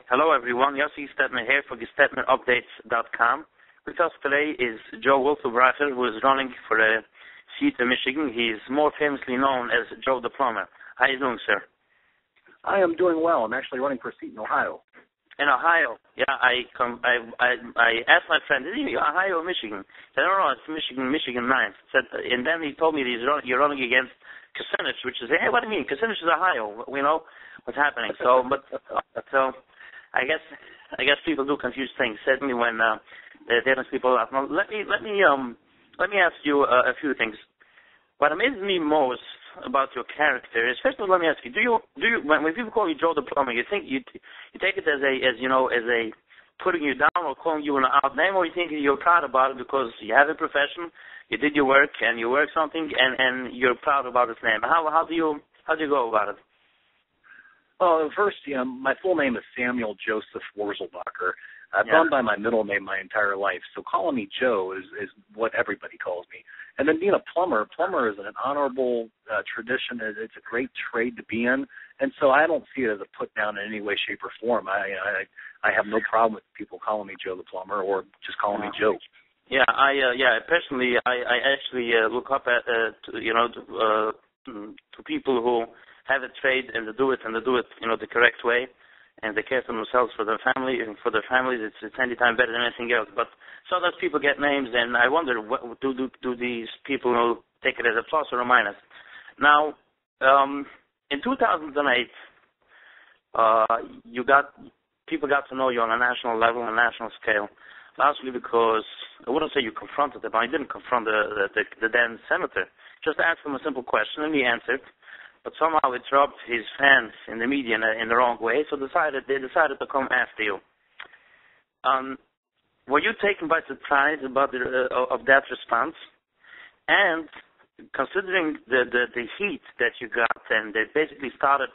Hello, everyone. Yossi Stetman here for GestetmanUpdates.com. With us today is Joe Wolfenbracher, who is running for a seat in Michigan. He's more famously known as Joe the Plumber. How are you doing, sir? I am doing well. I'm actually running for a seat in Ohio. In Ohio? Yeah, I asked my friend, is it Ohio or Michigan? He said, no, it's Michigan 9th. And then he told me that you're running against Kucinich, which is, hey, what do you mean? Kucinich is Ohio. We know what's happening. So I guess people do confuse things. Certainly when they don't people out. Now, let me ask you a few things. What amazes me most about your character is, first of all, let me ask you: Do you when people call you Joe the Plumber, you think you take it as a putting you down or calling you an out name, or you think you're proud about it because you have a profession, you did your work and you work something, and you're proud about this name? How do you go about it? Well, first, my full name is Samuel Joseph Wurzelbacher. I've gone by my middle name my entire life, so calling me Joe is what everybody calls me. And then being a plumber is an honorable tradition. It's a great trade to be in, and so I don't see it as a put down in any way, shape, or form. I have no problem with people calling me Joe the Plumber or just calling me Joe. Yeah, personally, I actually look up at to people who have a trade and they do it the correct way, and they care for themselves, for their family, and for their families. It's any time better than anything else. But sometimes people get names, and I wonder, what do these people take it as a plus or a minus? Now, in 2008, people got to know you on a national level, on a national scale, largely because I wouldn't say you confronted them. I didn't confront the then senator. Just asked him a simple question, and he answered. But somehow it rubbed his fans in the media in the wrong way, so they decided to come after you. Were you taken by surprise about of that response? And considering the heat that you got, and they basically started,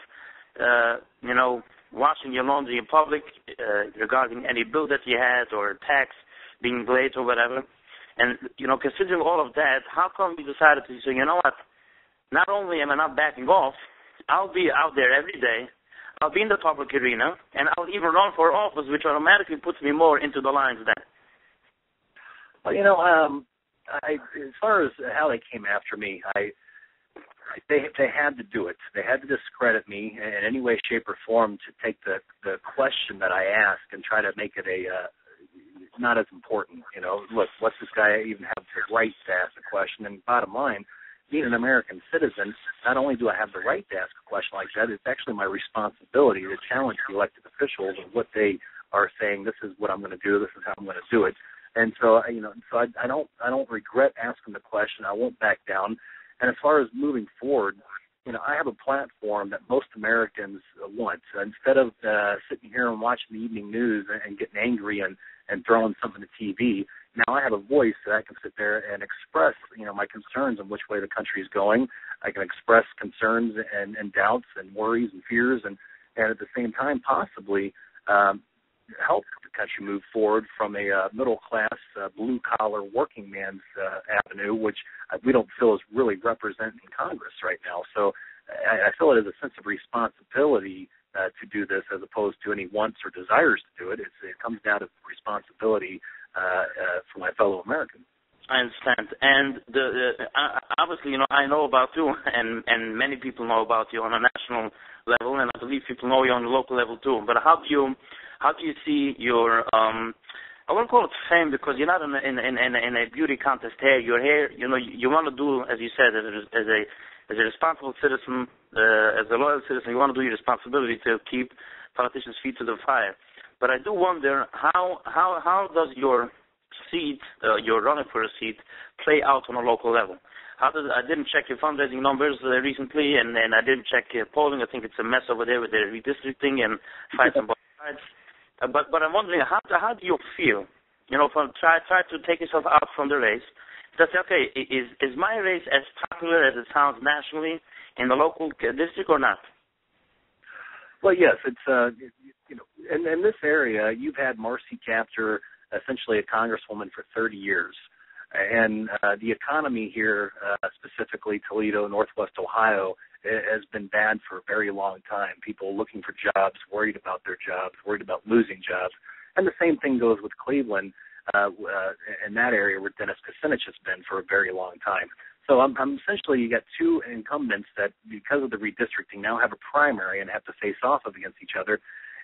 washing your laundry in public regarding any bill that you had or tax being late or whatever, and considering all of that, how come you decided to say, you know what? Not only am I not backing off, I'll be out there every day, I'll be in the public arena, and I'll even run for office, which automatically puts me more into the lines then. Well, as far as how they came after me, they had to do it. They had to discredit me in any way, shape, or form to take the question that I asked and try to make it not as important. Look, what's this guy even have the right to ask a question? And bottom line, being an American citizen, not only do I have the right to ask a question like that, it's actually my responsibility to challenge the elected officials and what they are saying. This is what I'm going to do. This is how I'm going to do it. And so, I don't regret asking the question. I won't back down. And as far as moving forward, I have a platform that most Americans want. So instead of sitting here and watching the evening news and getting angry and throwing something to TV, now I have a voice that I can sit there and express, my concerns on which way the country is going. I can express concerns and doubts and worries and fears, and at the same time possibly help the country move forward from a middle-class, blue-collar working man's avenue, which we don't feel is really represented in Congress right now. So I feel it is a sense of responsibility to do this as opposed to any wants or desires to do it. It comes down to responsibility for my fellow Americans. I understand. And obviously, I know about you, and many people know about you on a national level, and I believe people know you on the local level too. But how do you see your I won't call it fame, because you're not in a beauty contest here. Your hair, you want to do, as you said, as a responsible citizen, as a loyal citizen, you want to do your responsibility to keep politicians' feet to the fire. But I do wonder how does your seat, your running for a seat, play out on a local level? I didn't check your fundraising numbers recently, and I didn't check polling. I think it's a mess over there with the redistricting and fights on both sides. But I'm wondering, how do you feel? Try to take yourself out from the race. Just say, okay, is my race as popular as it sounds nationally in the local district or not? Well, yes, it's in this area, you've had Marcy Kaptur, essentially a congresswoman, for 30 years. And the economy here, specifically Toledo, Northwest Ohio, has been bad for a very long time. People looking for jobs, worried about their jobs, worried about losing jobs. And the same thing goes with Cleveland in that area where Dennis Kucinich has been for a very long time. So I'm essentially, you got two incumbents that, because of the redistricting, now have a primary and have to face off against each other.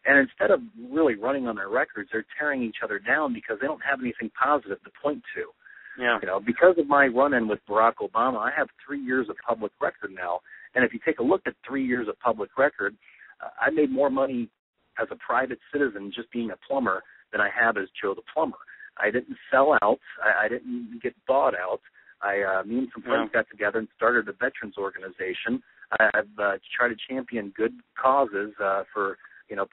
And instead of really running on their records, they're tearing each other down because they don't have anything positive to point to. Yeah. You know, because of my run-in with Barack Obama, I have 3 years of public record now. And if you take a look at 3 years of public record, I made more money as a private citizen just being a plumber than I have as Joe the Plumber. I didn't sell out. I didn't get bought out. Me and some friends got together and started a veterans organization. I've tried to champion good causes for,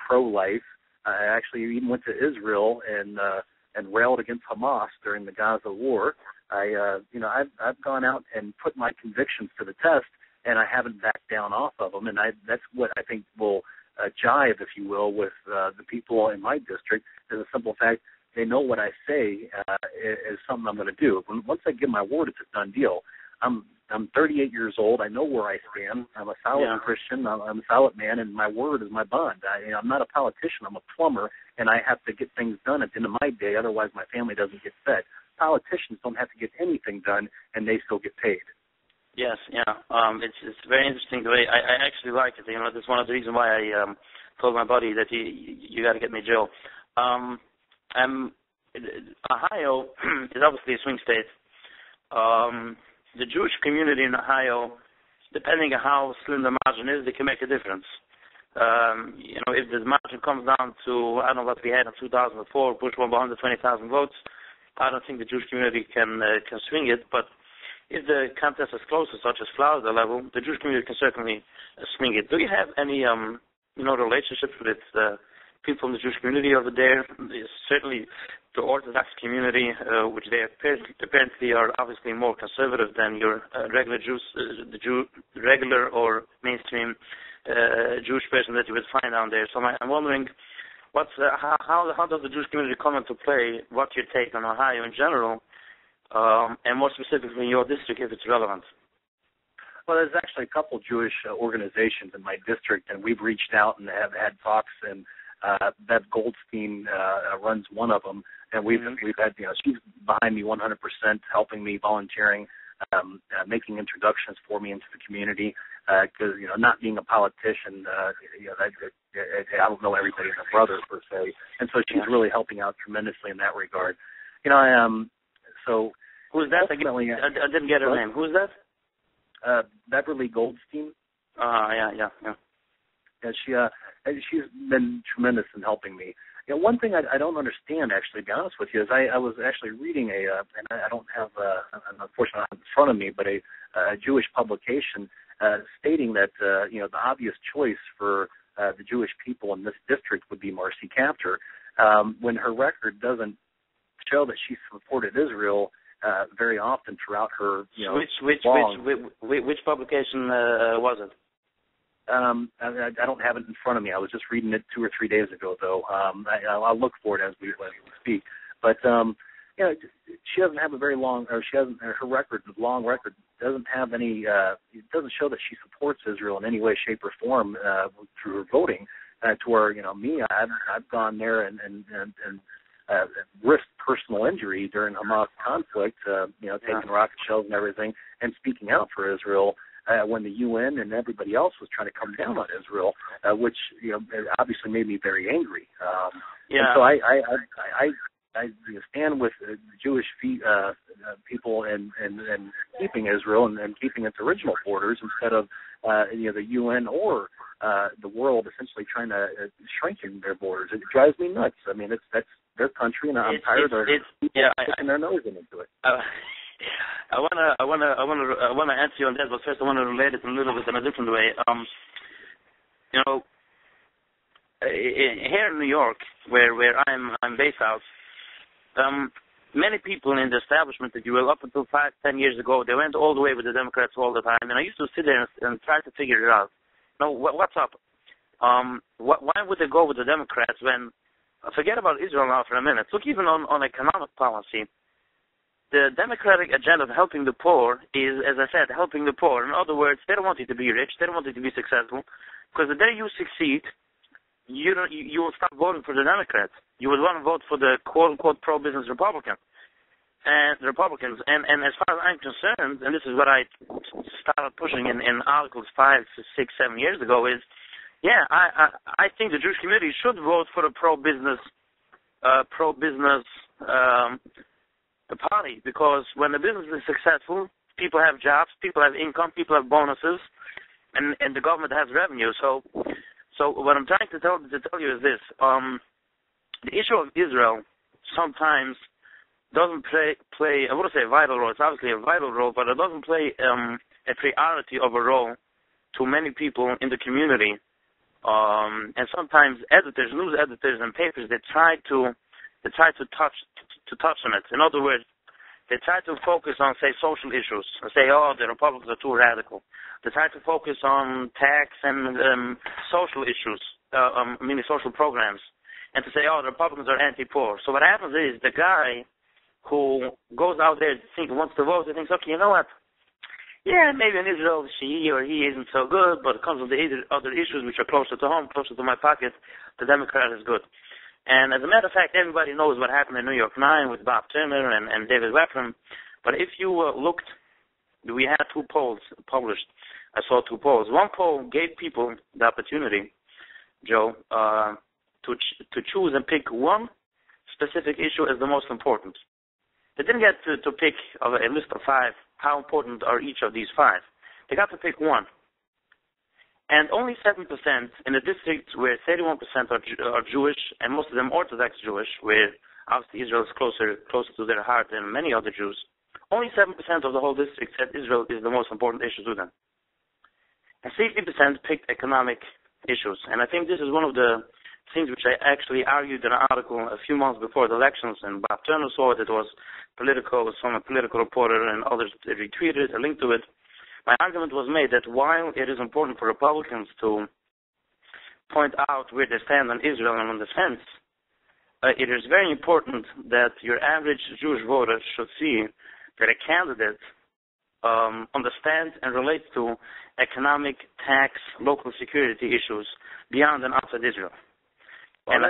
pro-life. I actually even went to Israel and railed against Hamas during the Gaza war. I've gone out and put my convictions to the test, and I haven't backed down off of them. And that's what I think will jive, if you will, with the people in my district. Is a simple fact. They know what I say is something I'm going to do. Once I give my word, it's a done deal. I'm 38 years old. I know where I stand. I'm a solid Christian. I'm a solid man, and my word is my bond. I'm not a politician. I'm a plumber, and I have to get things done at the end of my day. Otherwise, my family doesn't get fed. Politicians don't have to get anything done, and they still get paid. Yes, yeah. It's very interesting the way I actually like it. That's one of the reasons why I told my buddy that you got to get me Joe. Ohio is obviously a swing state. The Jewish community in Ohio, depending on how slim the margin is, they can make a difference. If the margin comes down to, I don't know what we had in 2004, Bush won by 120,000 votes, I don't think the Jewish community can swing it, but if the contest is close to such as Florida level, the Jewish community can certainly swing it. Do you have any, relationships with people in the Jewish community over there? Certainly the Orthodox community, which they apparently are obviously more conservative than your regular Jews, regular or mainstream Jewish person that you would find down there. So I'm wondering, how does the Jewish community come into play? What's your take on Ohio in general, and more specifically in your district, if it's relevant? Well, there's actually a couple Jewish organizations in my district, and we've reached out and have had talks, and Bev Goldstein runs one of them, and we've had, she's behind me 100%, helping me, volunteering, making introductions for me into the community, because, not being a politician, I don't know everybody and their brother per se, and so she's really helping out tremendously in that regard. So who's that? I didn't get her name. Who's that? Beverly Goldstein. Yeah. And she's been tremendous in helping me. One thing I don't understand, actually, to be honest with you, is I was actually reading and I don't have, unfortunately, not in front of me, but a Jewish publication stating that, the obvious choice for the Jewish people in this district would be Marcy Kaptur, when her record doesn't show that she supported Israel very often throughout her, Which publication was it? I don't have it in front of me. I was just reading it 2 or 3 days ago, though. I'll look for it as we speak. But she doesn't have a very long, or she hasn't. Her record, the long record, doesn't have any. It doesn't show that she supports Israel in any way, shape, or form through her voting. To where me, I've gone there and risked personal injury during Hamas conflict. Taking rocket shells and everything, and speaking out for Israel. When the UN and everybody else was trying to come down on Israel, which obviously made me very angry. And so I stand with the Jewish people and keeping Israel and keeping its original borders instead of the UN or the world essentially trying to shrinking their borders. It drives me nuts. I mean, that's their country, and I'm tired of people sticking their nose into it. I wanna answer you on that, but first I want to relate it a little bit in a different way. Here in New York, where I'm based out, many people in the establishment, if you will, up until 5-10 years ago, they went all the way with the Democrats all the time, and I used to sit there and try to figure it out. What's up? Why would they go with the Democrats when? Forget about Israel now for a minute. Look, even on economic policy. the Democratic agenda of helping the poor is, as I said, helping the poor. In other words, they don't want you to be rich. They don't want you to be successful. Because the day you succeed, you will stop voting for the Democrats. You will want to vote for the quote-unquote pro-business Republicans. And as far as I'm concerned, and this is what I started pushing in articles 5, 6, 7 years ago, is, I think the Jewish community should vote for the pro-business party, because when the business is successful, people have jobs, people have income, people have bonuses, and the government has revenue. So what I'm trying to tell you is this: the issue of Israel sometimes doesn't play I wouldn't say a vital role. It's obviously a vital role, but it doesn't play a priority of a role to many people in the community. And sometimes editors, news editors, and papers, they try to touch on it. In other words, they try to focus on, say, social issues, and say, oh, the Republicans are too radical. They try to focus on tax and social issues, meaning social programs, and to say, oh, the Republicans are anti-poor. So what happens is the guy who goes out there wants to vote, he thinks, okay, you know what? Yeah, maybe in Israel she or he isn't so good, but it comes with the other issues which are closer to home, closer to my pocket, the Democrat is good. And as a matter of fact, everybody knows what happened in New York 9 with Bob Turner and David Weprin. But if you looked, we had 2 polls published. I saw 2 polls. One poll gave people the opportunity, Joe, to choose and pick one specific issue as the most important. They didn't get to pick a list of 5. How important are each of these 5? They got to pick one. And only 7% in the districts where 31% are Jewish, and most of them Orthodox Jewish, where obviously Israel is closer to their heart than many other Jews. Only 7% of the whole district said Israel is the most important issue to them. And 60% picked economic issues. And I think this is one of the things which I actually argued in an article a few months before the elections, and Bob Turner saw it. It was political, some a political reporter, and others retweeted a link to it. My argument was made that while it is important for Republicans to point out where they stand on Israel and on defense, it is very important that your average Jewish voter should see that a candidate understands and relates to economic, tax, local security issues beyond and outside Israel. Well,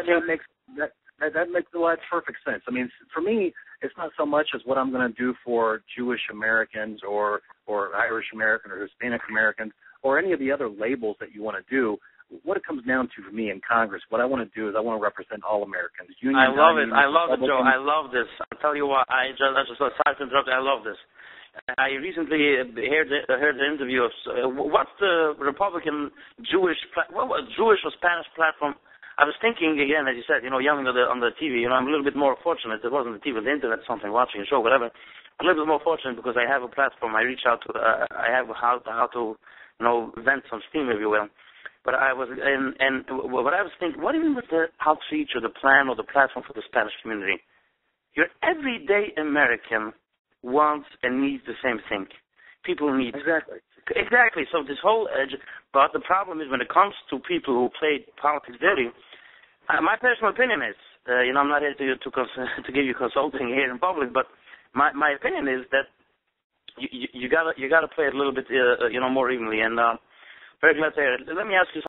and that makes perfect sense. I mean, for me, it's not so much as what I'm going to do for Jewish Americans or Irish American or Hispanic Americans or any of the other labels that you want to do. What it comes down to for me in Congress, what I want to do is I want to represent all Americans. I love it, Joe. I love this. I'll tell you what. I just sorry to interrupt. I love this. I recently heard the interview of what's the Republican Jewish or Spanish platform. I was thinking again, as you said, young on the TV. I'm a little bit more fortunate. It wasn't the TV, the internet, something, watching a show, whatever. I'm a little bit more fortunate because I have a platform. I reach out to. I have how to, vent some steam, if you will. But I was and what I was thinking, what even with the outreach or the plan or the platform for the Spanish community? Your everyday American wants and needs the same thing. People need exactly. So this whole but the problem is when it comes to people who play politics dirty. My personal opinion is, I'm not here to give you consulting here in public, but my opinion is that you gotta play it a little bit more evenly. And very glad to hear it. Let me ask you